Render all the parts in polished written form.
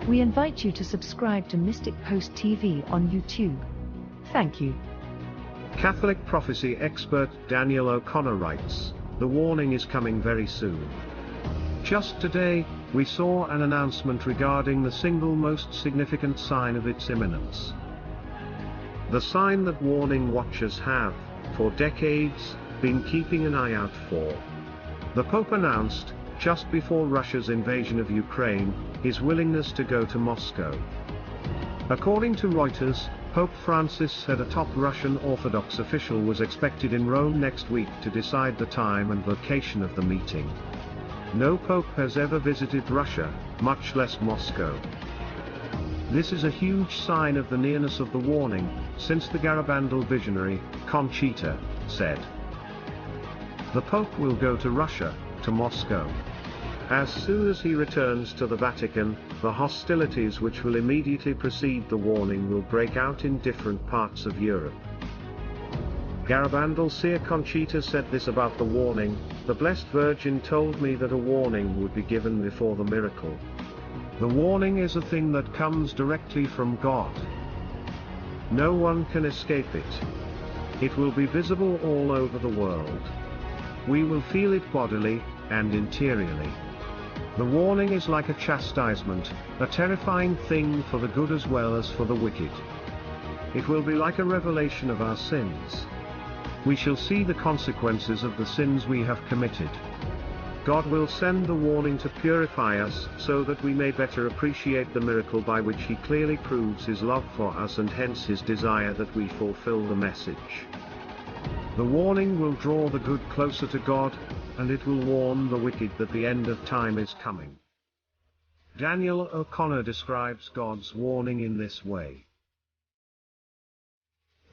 We invite you to subscribe to Mystic Post TV on YouTube. Thank you. Catholic prophecy expert Daniel O'Connor writes, "The warning is coming very soon." Just today, we saw an announcement regarding the single most significant sign of its imminence. The sign that warning watchers have, for decades, been keeping an eye out for. The Pope announced, just before Russia's invasion of Ukraine, his willingness to go to Moscow. According to Reuters, Pope Francis said a top Russian Orthodox official was expected in Rome next week to decide the time and location of the meeting. No pope has ever visited Russia, much less Moscow. This is a huge sign of the nearness of the warning, since the Garabandal visionary, Conchita, said. The Pope will go to Russia, to Moscow. As soon as he returns to the Vatican, the hostilities which will immediately precede the warning will break out in different parts of Europe. Garabandal seer Conchita said this about the warning: "The Blessed Virgin told me that a warning would be given before the miracle. The warning is a thing that comes directly from God. No one can escape it. It will be visible all over the world. We will feel it bodily and interiorly. The warning is like a chastisement, a terrifying thing for the good as well as for the wicked. It will be like a revelation of our sins. We shall see the consequences of the sins we have committed. God will send the warning to purify us, so that we may better appreciate the miracle by which He clearly proves His love for us and hence His desire that we fulfill the message. The warning will draw the good closer to God, and it will warn the wicked that the end of time is coming." Daniel O'Connor describes God's warning in this way.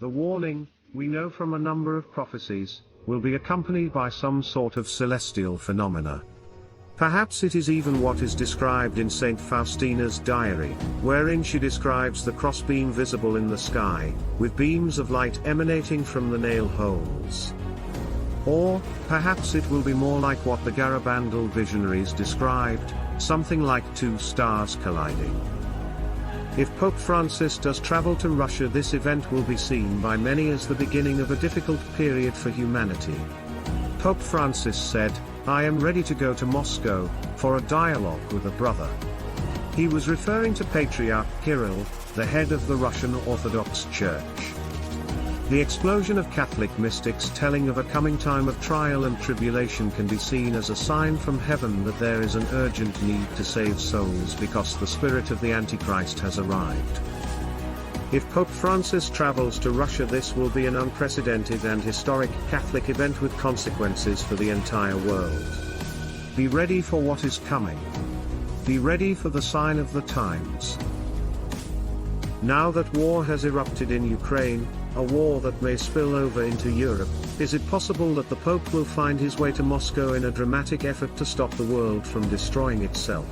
The warning, we know from a number of prophecies, will be accompanied by some sort of celestial phenomena. Perhaps it is even what is described in St. Faustina's diary, wherein she describes the crossbeam visible in the sky, with beams of light emanating from the nail holes. Or, perhaps it will be more like what the Garabandal visionaries described, something like two stars colliding. If Pope Francis does travel to Russia, this event will be seen by many as the beginning of a difficult period for humanity. Pope Francis said, "I am ready to go to Moscow, for a dialogue with a brother." He was referring to Patriarch Kirill, the head of the Russian Orthodox Church. The explosion of Catholic mystics telling of a coming time of trial and tribulation can be seen as a sign from heaven that there is an urgent need to save souls because the spirit of the Antichrist has arrived. If Pope Francis travels to Russia, this will be an unprecedented and historic Catholic event with consequences for the entire world. Be ready for what is coming. Be ready for the sign of the times. Now that war has erupted in Ukraine, a war that may spill over into Europe, is it possible that the Pope will find his way to Moscow in a dramatic effort to stop the world from destroying itself?